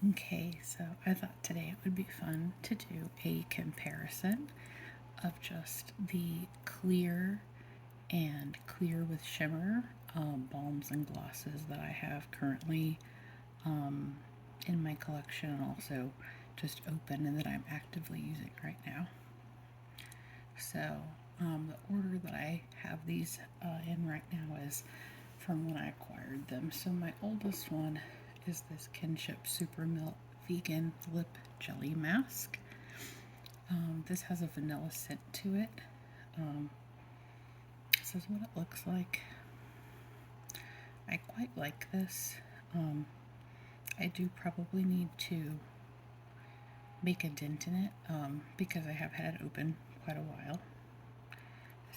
Okay, so I thought today it would be fun to do a comparison of just the clear and clear with shimmer balms and glosses that I have currently in my collection, and also just open and that I'm actively using right now. So the order that I have these in right now is from when I acquired them. So my oldest one is this Kinship Super Milk Vegan Lip Jelly Mask. This has a vanilla scent to it. This is what it looks like. I quite like this. I do probably need to make a dent in it because I have had it open quite a while.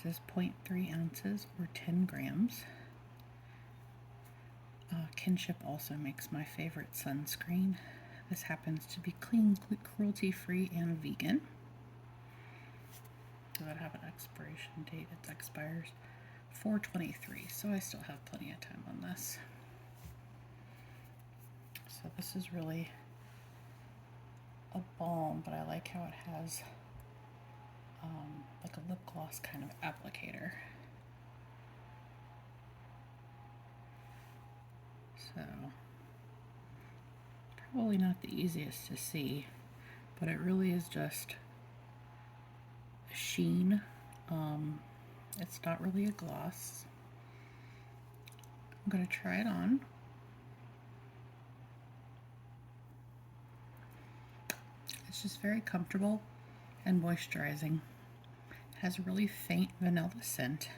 This is 0.3 ounces or 10 grams. Kinship also makes my favorite sunscreen. This happens to be clean, cruelty-free, and vegan. Does that have an expiration date? It expires 4/23, so I still have plenty of time on this. So this is really a balm, but I like how it has like a lip gloss kind of applicator. So probably not the easiest to see, but it really is just a sheen. It's not really a gloss. I'm going to try it on. It's just very comfortable and moisturizing. It has a really faint vanilla scent.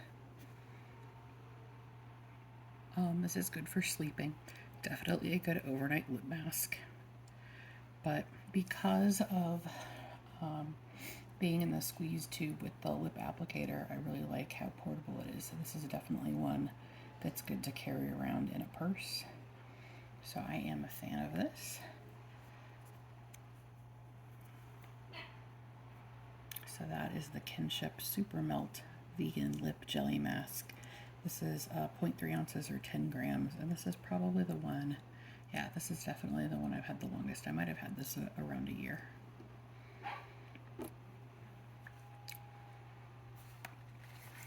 This is good for sleeping. Definitely a good overnight lip mask. But because of being in the squeeze tube with the lip applicator, I really like how portable it is. So this is definitely one that's good to carry around in a purse. So I am a fan of this. So that is the Kinship Super Melt Vegan Lip Jelly Mask. This is 0.3 ounces or 10 grams, and this is probably the one, yeah, this is definitely the one I've had the longest. I might have had this around a year.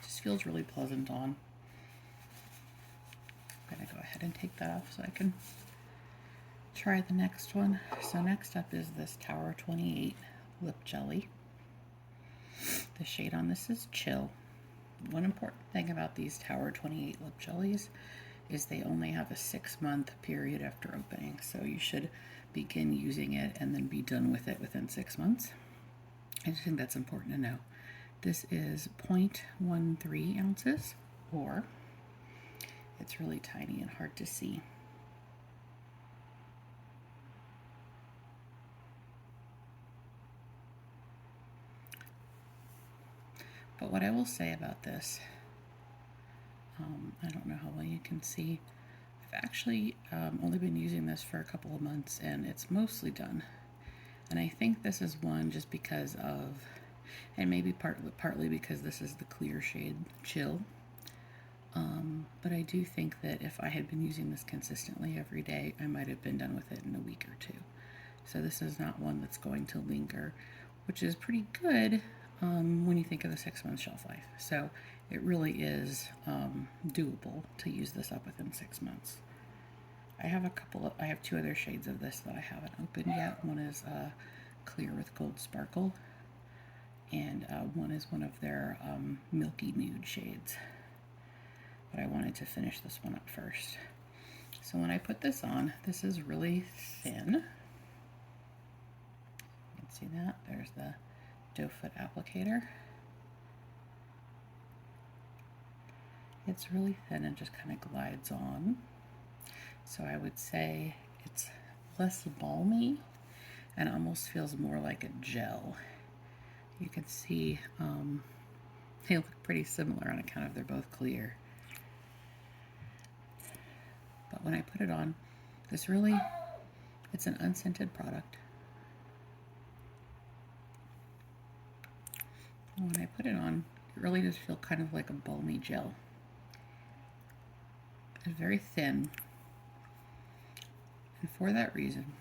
Just feels really pleasant on. I'm going to go ahead and take that off so I can try the next one. So next up is this Tower 28 Lip Jelly. The shade on this is Chill. One important thing about these Tower 28 lip jellies is they only have a 6-month period after opening, so you should begin using it and then be done with it within 6 months. I just think that's important to know. This is 0.13 ounces, or it's really tiny and hard to see. But what I will say about this, I don't know how well you can see, I've actually only been using this for a couple of months and it's mostly done. And I think this is one just because of, and maybe partly because this is the clear shade Chill. But I do think that if I had been using this consistently every day, I might have been done with it in a week or two. So this is not one that's going to linger, which is pretty good when you think of the 6-month shelf life. So it really is doable to use this up within 6 months. I have 2 other shades of this that I haven't opened yet. One is clear with gold sparkle, and one is one of their milky nude shades. But I wanted to finish this one up first. So when I put this on, this is really thin. You can see that. There's the doe foot applicator. It's really thin and just kind of glides on. So I would say it's less balmy and almost feels more like a gel. You can see they look pretty similar on account of they're both clear. But when I put it on, it's an unscented product. And when I put it on, it really does feel kind of like a balmy gel. It's very thin. And for that reason,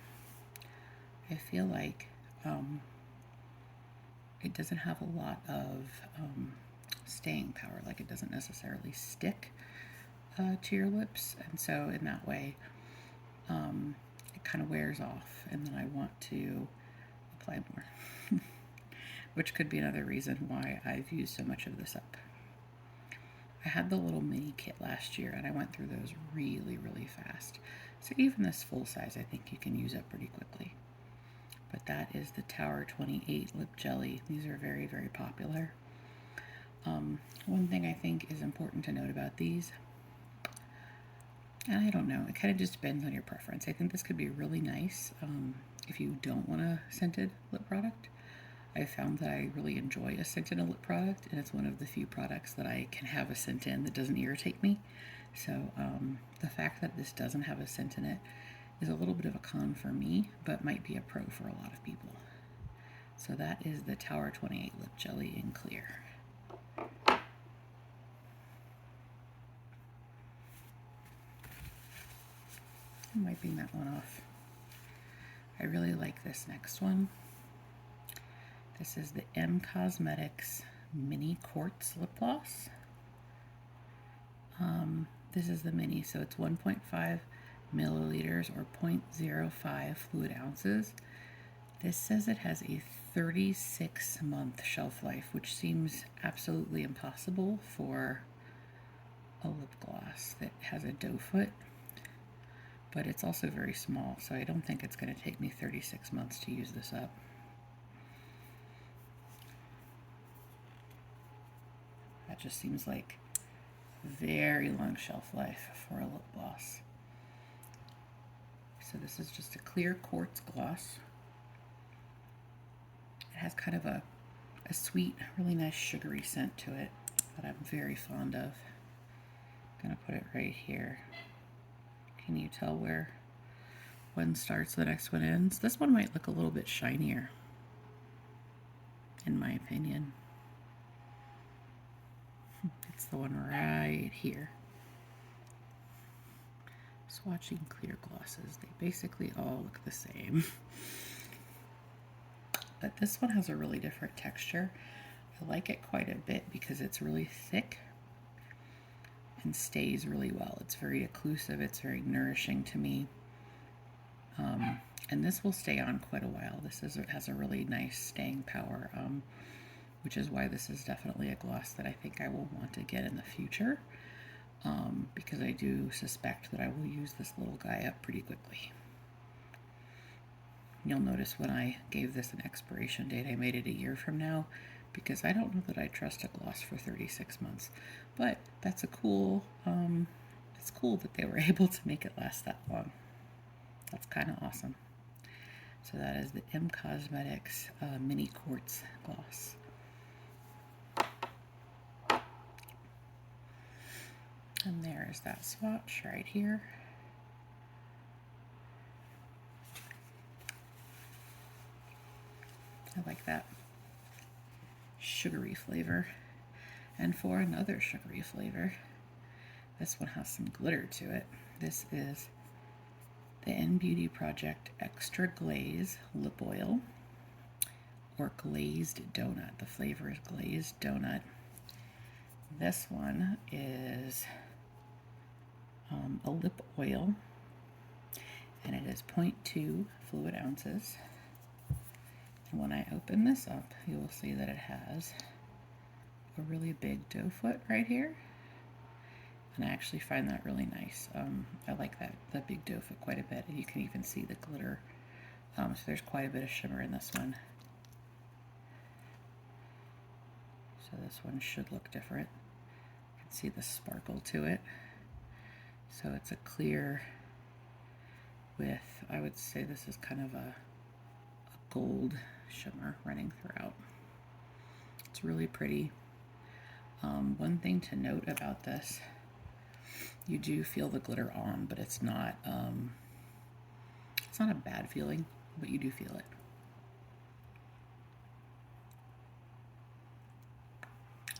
I feel like it doesn't have a lot of staying power, like it doesn't necessarily stick to your lips, and so in that way it kind of wears off, and then I want to apply more. Which could be another reason why I've used so much of this up. I had the little mini kit last year and I went through those really, really fast. So even this full size I think you can use up pretty quickly. But that is the Tower 28 Lip Jelly. These are very, very popular. One thing I think is important to note about these, and I don't know, it kind of just depends on your preference. I think this could be really nice if you don't want a scented lip product. I found that I really enjoy a scented lip product, and it's one of the few products that I can have a scent in that doesn't irritate me. So the fact that this doesn't have a scent in it is a little bit of a con for me, but might be a pro for a lot of people. So that is the Tower 28 Lip Jelly in Clear. I'm wiping that one off. I really like this next one. This is the M Cosmetics Mini Quartz Lip Gloss. This is the mini, so it's 1.5 milliliters or 0.05 fluid ounces. This says it has a 36-month shelf life, which seems absolutely impossible for a lip gloss that has a doe foot. But it's also very small, so I don't think it's going to take me 36 months to use this up. That just seems like very long shelf life for a lip gloss. So this is just a clear quartz gloss. It has kind of a sweet, really nice sugary scent to it that I'm very fond of. I'm gonna put it right here. Can you tell where one starts, the next one ends? This one might look a little bit shinier, in my opinion. It's the one right here. Swatching clear glosses. They basically all look the same. But this one has a really different texture. I like it quite a bit because it's really thick and stays really well. It's very occlusive. It's very nourishing to me. And this will stay on quite a while. It has a really nice staying power, which is why this is definitely a gloss that I think I will want to get in the future, because I do suspect that I will use this little guy up pretty quickly. You'll notice when I gave this an expiration date, I made it a year from now, because I don't know that I trust a gloss for 36 months. But that's a cool, it's cool that they were able to make it last that long. That's kind of awesome. So that is the M Cosmetics Mini Quartz Gloss. And there's that swatch right here. I like that sugary flavor. And for another sugary flavor, this one has some glitter to it. This is the InnBeauty Project Extra Glaze Lip Oil, or Glazed Donut. The flavor is Glazed Donut. This one is a lip oil, and it is 0.2 fluid ounces. And when I open this up, you will see that it has a really big doe foot right here. And I actually find that really nice. I like that big doe foot quite a bit, and you can even see the glitter. So there's quite a bit of shimmer in this one. So this one should look different. You can see the sparkle to it. So it's a clear with, I would say this is kind of a gold shimmer running throughout. It's really pretty. One thing to note about this, you do feel the glitter on, but it's not a bad feeling, but you do feel it.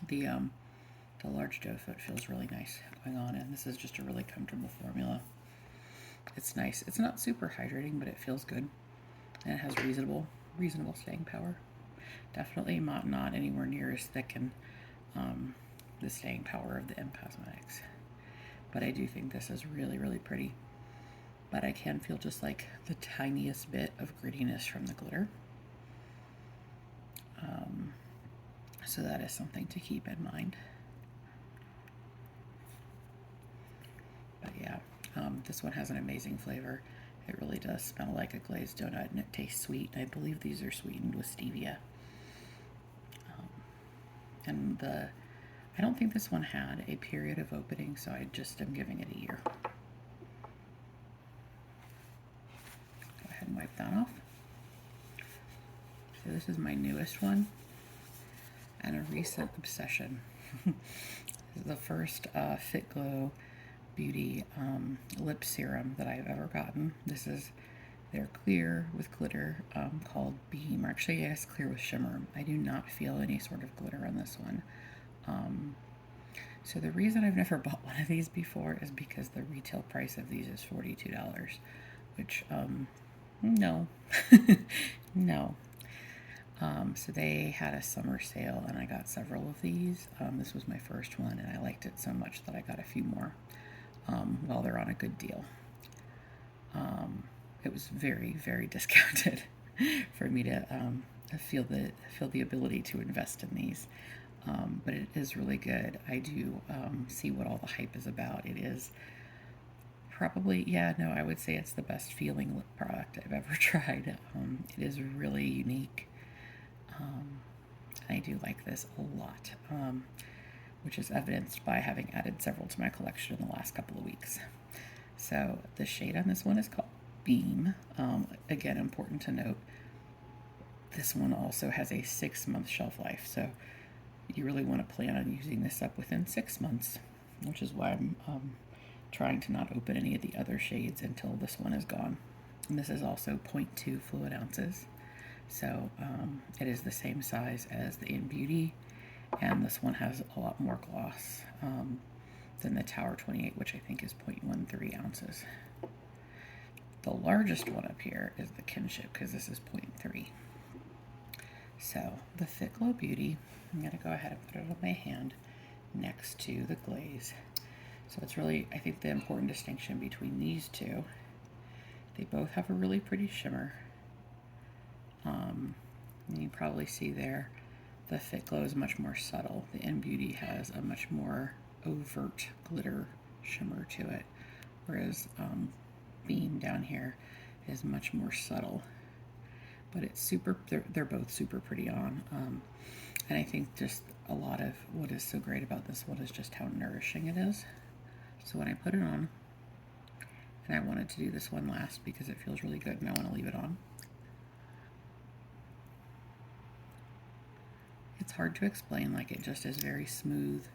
The large doe foot feels really nice going on, and this is just a really comfortable formula. It's nice. It's not super hydrating, but it feels good. and it has reasonable staying power. Definitely not anywhere near as thick and the staying power of the M Cosmetics. But I do think this is really, really pretty. But I can feel just like the tiniest bit of grittiness from the glitter. So that is something to keep in mind. But yeah, this one has an amazing flavor. It really does smell like a glazed donut, and it tastes sweet. I believe these are sweetened with stevia. And I don't think this one had a period of opening, so I just am giving it a year. Go ahead and wipe that off. So this is my newest one and a recent obsession. This is the first Fitglow Beauty lip serum that I've ever gotten. This is their clear with glitter called Beam, or actually yes, clear with shimmer. I do not feel any sort of glitter on this one. So the reason I've never bought one of these before is because the retail price of these is $42, which no, no. So they had a summer sale and I got several of these. This was my first one and I liked it so much that I got a few more while they're on a good deal. It was very, very discounted for me to feel the ability to invest in these. But it is really good. I do see what all the hype is about. It is probably, yeah, no, I would say it's the best feeling lip product I've ever tried. It is really unique. I do like this a lot, which is evidenced by having added several to my collection in the last couple of weeks. So the shade on this one is called Beam. Again, important to note, this one also has a 6-month shelf life, so you really want to plan on using this up within 6 months, which is why I'm trying to not open any of the other shades until this one is gone. And this is also 0.2 fluid ounces, so it is the same size as the InnBeauty, and this one has a lot more gloss than the Tower 28, which I think is 0.13 ounces. The largest one up here is the Kinship, because this is 0.3. So the Fitglow Beauty, I'm going to go ahead and put it on my hand next to the glaze. So it's really, I think, the important distinction between these two. They both have a really pretty shimmer. And you probably see there, the Fitglow is much more subtle. The InnBeauty has a much more overt glitter shimmer to it, whereas Beam down here is much more subtle. But it's super, they're both super pretty on. And I think just a lot of what is so great about this one is just how nourishing it is. So when I put it on, and I wanted to do this one last because it feels really good and I want to leave it on. It's hard to explain, like it just is very smooth.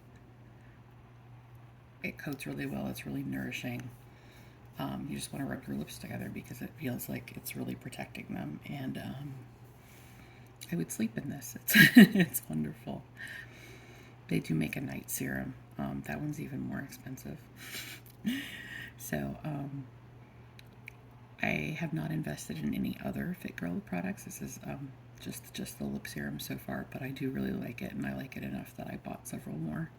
It coats really well, it's really nourishing. You just want to rub your lips together because it feels like it's really protecting them, and I would sleep in this. It's wonderful. They do make a night serum. That one's even more expensive. So I have not invested in any other Fitglow products. This is just the lip serum so far, but I do really like it, and I like it enough that I bought several more.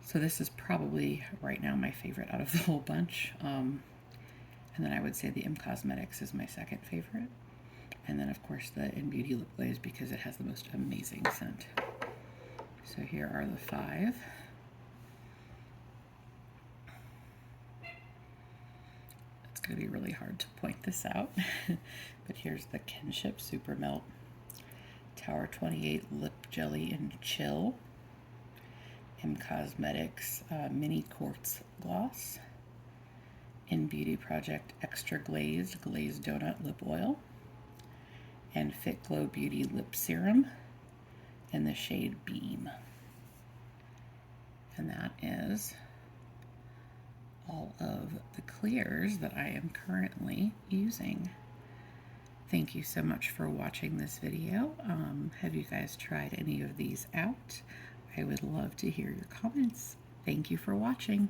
So this is probably right now my favorite out of the whole bunch. And then I would say the M Cosmetics is my second favorite. And then of course the InnBeauty Lip Glaze because it has the most amazing scent. So here are the 5. It's going to be really hard to point this out. But here's the Kinship Super Melt, Tower 28 Lip Jelly and Chill, M Cosmetics Mini Quartz Gloss, InnBeauty Project Extra Glazed Donut Lip Oil, and Fitglow Beauty Lip Serum in the shade Beam. And that is all of the clears that I am currently using. Thank you so much for watching this video. Have you guys tried any of these out? I would love to hear your comments. Thank you for watching.